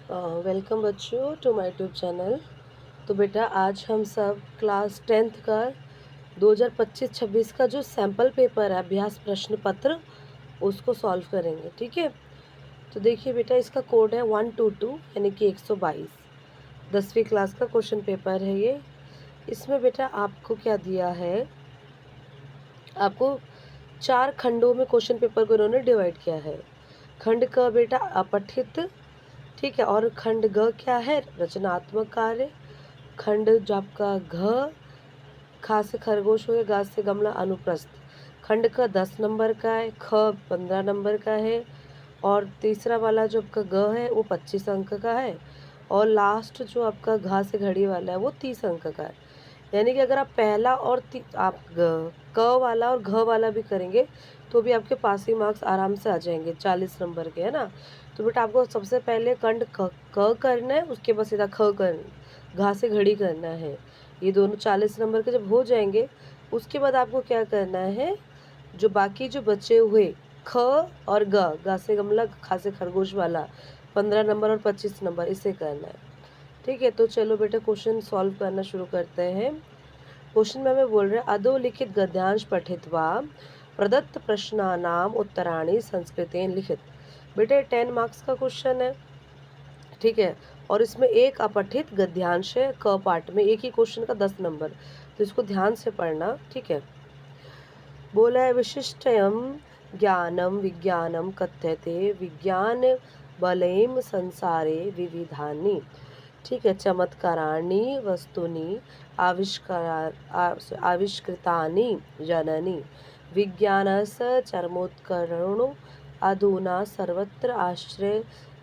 Welcome बच्चों to my YouTube channel. तो बेटा आज हम सब क्लास 10th का 2025-26 का जो सैम्पल पेपर है अभ्यास प्रश्न पत्र उसको सॉल्व करेंगे। ठीक है, तो देखिए बेटा इसका कोड है 122 यानी कि 122। 10वीं क्लास का क्वेश्चन पेपर है ये। इसमें बेटा आपको क्या दिया है, आपको 4 खंडों में क्वेश्चन पेपर को इन्होंने डिवाइड किया है। खंड क बेटा अपठित, ठीक है, और खंड ग क्या है, रचनात्मक कार्य। खंड जो आपका घ, खा से खरगोश हो गया, गा से गमला, अनुप्रस्थ। खंड का 10 नंबर का है, ख 15 नंबर का है, और तीसरा वाला जो आपका ग है वो 25 अंक का है, और लास्ट जो आपका घा से घड़ी वाला है वो 30 अंक का है। यानी कि अगर आप पहला और आप क वाला और घ वाला भी करेंगे तो भी आपके पासिंग मार्क्स आराम से आ जाएंगे 40 नंबर के, है ना। तो बेटा आपको सबसे पहले खंड क करना है, उसके बाद सीधा ख करना, घा से घड़ी करना है। ये दोनों 40 नंबर के जब हो जाएंगे उसके बाद आपको क्या करना है, जो बाकी जो बचे हुए ख और गा से गमला, खा से खरगोश वाला 15 नंबर और 25 नंबर इसे करना है। ठीक है, तो चलो बेटा क्वेश्चन सॉल्व करना शुरू करते हैं। क्वेश्चन में हमें बोल रहे हैं अधोलिखित गद्यांश पठित्वा प्रदत्त प्रश्नानाम उत्तराणि संस्कृतेन लिखित। बेटे 10 मार्क्स का क्वेश्चन है, ठीक है, और इसमें एक अपठित गद्यांश है क पार्ट में, एक ही क्वेश्चन का 10 नंबर, तो इसको ध्यान से पढ़ना। ठीक है, बोला है विशिष्टयम ज्ञानम विज्ञानम कथ्यते विज्ञान बलेम संसारे विविधानि। ठीक है, चमत्काराणि वस्तूनि आविष्कृतानि जननी विज्ञानस्य चरमोत्कर्षणो अधुना सर्वत्र आश्चर्यजनकानि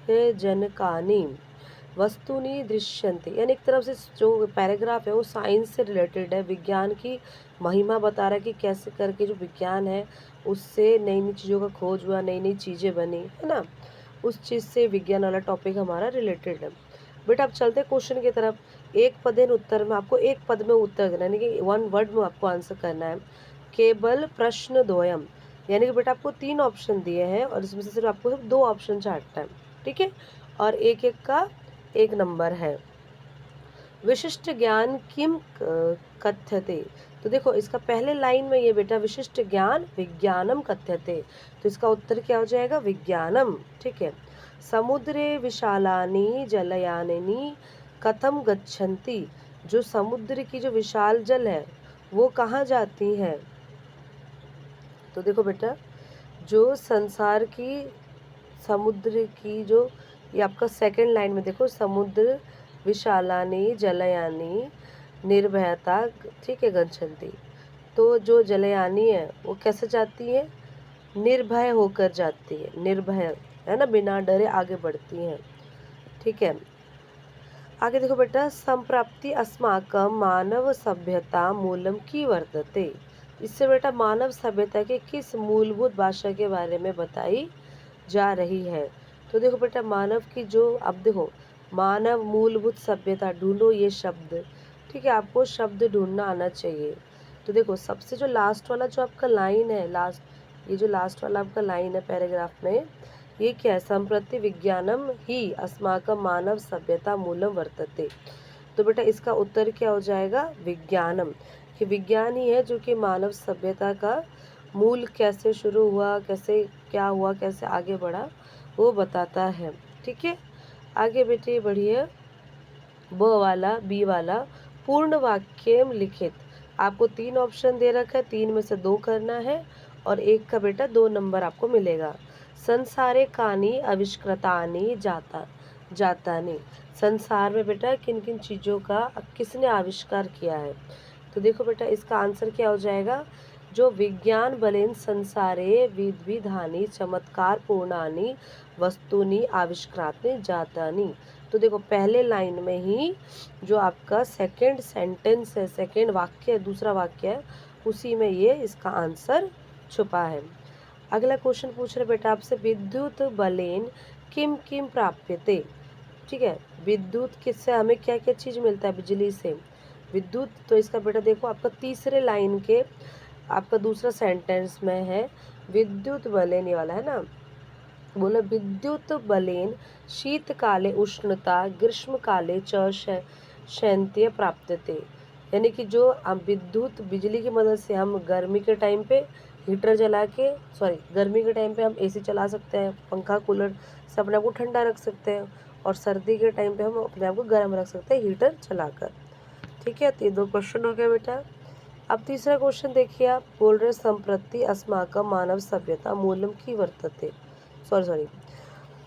वस्तुनि दृश्यन्ते। यानी एक तरफ से जो पैराग्राफ है वो साइंस से रिलेटेड है, विज्ञान की महिमा बता रहा है कि कैसे करके जो विज्ञान है उससे नई नई चीज़ों का खोज हुआ, नई नई चीज़ें बनी, है ना। उस चीज़ से विज्ञान वाला टॉपिक हमारा रिलेटेड है। बेटा अब चलते हैं क्वेश्चन की तरफ। एक पदेन उत्तर में आपको एक पद में उत्तर देना, यानी कि 1 वर्ड में आपको आंसर करना है। केवल प्रश्न द्वयम, यानी कि बेटा आपको 3 ऑप्शन दिए हैं और इसमें से सिर्फ आपको सिर्फ 2 ऑप्शन छांटना है। ठीक है, और एक एक का 1 नंबर है। विशिष्ट ज्ञान किम कथ्यते। तो देखो इसका पहले लाइन में ये बेटा विशिष्ट ज्ञान विज्ञानम कथ्यते, तो इसका उत्तर क्या हो जाएगा, विज्ञानम। ठीक है, समुद्रे विशालानि जलयानिनी कथम गच्छन्ति। जो समुद्र की जो विशाल जल है वो कहाँ जाती है। तो देखो बेटा जो संसार की समुद्र की जो, ये आपका सेकंड लाइन में देखो, समुद्र विशालानि जलयानी निर्भयता, ठीक है, गच्छन्ति। तो जो जलयानी है वो कैसे जाती है, निर्भय होकर जाती है, निर्भय है ना, बिना डरे आगे बढ़ती हैं। ठीक है, आगे देखो बेटा संप्राप्ति अस्माकं मानव सभ्यता मूलम की वर्तते। इससे बेटा मानव सभ्यता के किस मूलभूत भाषा के बारे में बताई जा रही है। तो देखो बेटा मानव की जो, अब देखो मानव मूलभूत सभ्यता ढूंढो ये शब्द, ठीक है, आपको शब्द ढूंढना आना चाहिए। तो देखो सबसे जो लास्ट वाला जो आपका लाइन है, लास्ट ये जो लास्ट वाला आपका लाइन है पैराग्राफ में, ये क्या है, संप्रति विज्ञानम ही अस्माकं मानव सभ्यता मूलम वर्तते। तो बेटा इसका उत्तर क्या हो जाएगा, विज्ञानम, कि विज्ञान ही है जो कि मानव सभ्यता का मूल कैसे शुरू हुआ, कैसे क्या हुआ, कैसे आगे बढ़ा, वो बताता है। ठीक है, आगे बेटे बढ़िए, ब वाला बी वाला पूर्ण वाक्य लिखित। आपको 3 ऑप्शन दे रखा है, 3 में से 2 करना है और एक का बेटा 2 नंबर आपको मिलेगा। संसारे कानि आविष्कृतानि जातानि। संसार में बेटा किन किन चीज़ों का किसने आविष्कार किया है। तो देखो बेटा इसका आंसर क्या हो जाएगा, जो विज्ञान बलेन संसारे विविधानि चमत्कार पूर्णानि वस्तुनि आविष्कृतानि जातानि। तो देखो पहले लाइन में ही जो आपका सेकंड सेंटेंस है, सेकंड वाक्य है, दूसरा वाक्य है, उसी में ये इसका आंसर छुपा है। अगला क्वेश्चन पूछ रहे बेटा आपसे, विद्युत बलेन किम किम प्राप्यते। ठीक है, विद्युत किससे हमें क्या क्या चीज़ मिलता है, बिजली से, विद्युत। तो इसका बेटा देखो आपका तीसरे लाइन के आपका दूसरा सेंटेंस में है विद्युत बलेन, ये वाला है ना, बोला विद्युत बलेन शीतकाले उष्णता ग्रीष्मकाले च शैत्य प्राप्यते। यानी कि जो विद्युत बिजली की मदद से हम गर्मी के टाइम पे हीटर जला के गर्मी के टाइम पे हम एसी चला सकते हैं, पंखा कूलर से अपने आप को ठंडा रख सकते हैं, और सर्दी के टाइम पे हम अपने आप को गर्म रख सकते हैं हीटर चलाकर। ठीक है, तो ये 2 क्वेश्चन हो गए बेटा। अब तीसरा क्वेश्चन देखिए, आप बोल रहे संप्रति अस्माकं मानव सभ्यता मूलम की वर्तते। सॉरी,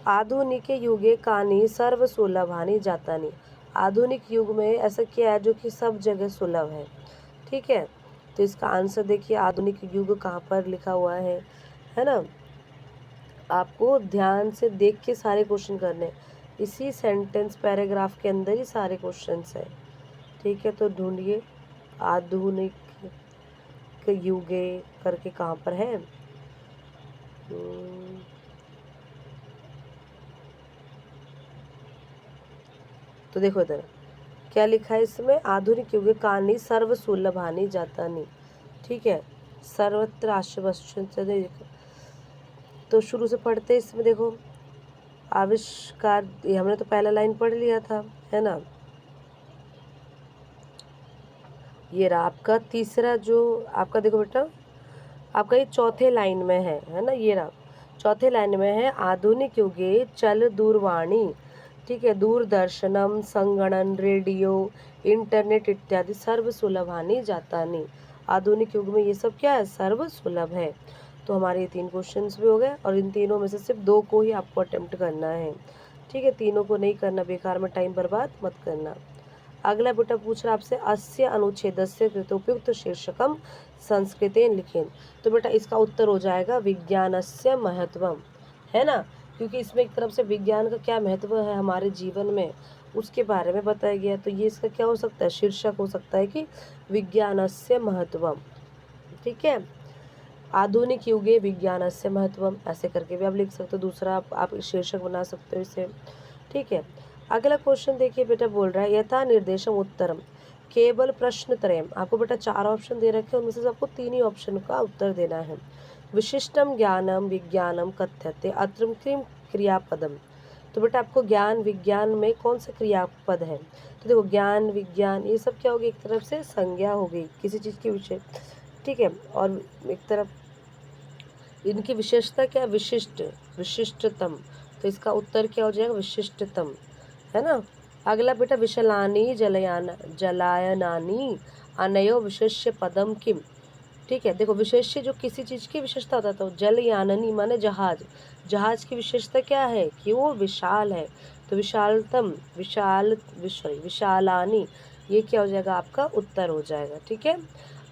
आधुनिक युगे कानि सर्वसुलभानि जातानि। आधुनिक युग में ऐसा क्या है जो कि सब जगह सुलभ है। ठीक है, तो इसका आंसर देखिए, आधुनिक युग कहाँ पर लिखा हुआ है ना। आपको ध्यान से देख के सारे क्वेश्चन करने हैं। इसी सेंटेंस पैराग्राफ के अंदर ही सारे क्वेश्चंस हैं। ठीक है, तो ढूंढिए आधुनिक युगे करके कहाँ पर है। तो देखो इधर क्या लिखा है इसमें, आधुनिक युगे कानि सर्व सुलभानि जातानि। ठीक है, सर्वत्र आश्रय। तो शुरू से पढ़ते हैं इसमें, देखो आविष्कार, ये हमने तो पहला लाइन पढ़ लिया था, है ना। ये रहा आपका तीसरा, जो आपका देखो बेटा, आपका ये चौथे लाइन में है ना। ये रहा चौथे लाइन में है, आधुनिक युगे चल दूरवाणी। ठीक है, दूरदर्शनम संगणन रेडियो इंटरनेट इत्यादि सर्व सुलभानि जातानि। आधुनिक युग में ये सब क्या है, सर्व सुलभ है। तो हमारे ये 3 क्वेश्चंस भी हो गए, और इन तीनों में से सिर्फ 2 को ही आपको अटेम्प्ट करना है। ठीक है, तीनों को नहीं करना, बेकार में टाइम बर्बाद मत करना। अगला बेटा पूछ रहा आपसे, अस्य अनुच्छेदस्य कृतोपयुक्त शीर्षकम संस्कृतेन लिखें। तो बेटा इसका उत्तर हो जाएगा विज्ञानस्य महत्वम, है ना, क्योंकि इसमें एक तरफ से विज्ञान का क्या महत्व है हमारे जीवन में उसके बारे में बताया गया। तो ये इसका क्या हो सकता है, शीर्षक हो सकता है कि विज्ञानस्य महत्वम। ठीक है, आधुनिक युगे विज्ञानस्य महत्वम, ऐसे करके भी आप लिख सकते हो। दूसरा आप शीर्षक बना सकते हो इसे। ठीक है, अगला क्वेश्चन देखिए बेटा, बोल रहा है यथा निर्देशम उत्तरम केवल प्रश्न त्रयम। आपको बेटा 4 ऑप्शन दे रखे हैं, उनमें से आपको 3 ही ऑप्शन का उत्तर देना है। विशिष्टम ज्ञानम विज्ञानम कथ्यते अत्र किम क्रियापदम। तो बेटा आपको ज्ञान विज्ञान में कौन सा क्रियापद है। तो देखो ज्ञान विज्ञान ये सब क्या होगी, एक तरफ से संज्ञा हो गई किसी चीज़ की विषय। ठीक है, और एक तरफ इनकी विशेषता क्या, विशिष्ट विशिष्टतम। तो इसका उत्तर क्या हो जाएगा, विशिष्टतम, है ना। अगला बेटा, विशलानी जलायनानी अनयो विशेष्य पदम किम। ठीक है, देखो विशेष्य जो किसी चीज़ की विशेषता होता है, तो जलयाननी माने जहाज, जहाज की विशेषता क्या है कि वो विशाल है। तो विशालतम विशालानी, ये क्या हो जाएगा, आपका उत्तर हो जाएगा। ठीक है,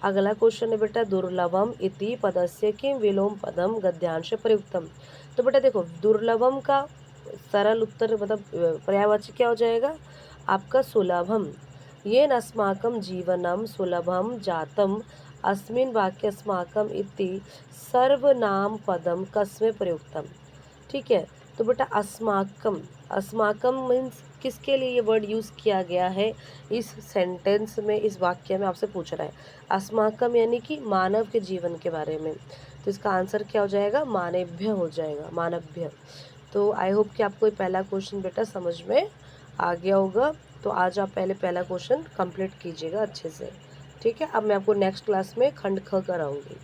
अगला क्वेश्चन है बेटा, दुर्लभम इति पदस्य किम विलोम पदम गद्यांश प्रयुक्तम। तो बेटा देखो दुर्लभम का सरल उत्तर मतलब पर्यायवाची क्या हो जाएगा, आपका सुलभम। येन अस्माकं जीवनं सुलभं जातम् अस्मिन् वाक्ये अस्माकं इति सर्वनाम पदम कस्मै प्रयुक्तम। ठीक है, तो बेटा अस्माकम, अस्माकम मीन्स किसके लिए ये वर्ड यूज़ किया गया है इस सेंटेंस में, इस वाक्य में आपसे पूछ रहा है। अस्माकम यानी कि मानव के जीवन के बारे में। तो इसका आंसर क्या हो जाएगा, मानव्य हो जाएगा, मानव्य। तो आई होप कि आपको ये पहला क्वेश्चन बेटा समझ में आ गया होगा। तो आज आप पहले पहला क्वेश्चन कंप्लीट कीजिएगा अच्छे से। ठीक है, अब मैं आपको नेक्स्ट क्लास में खंड ख कराऊंगी।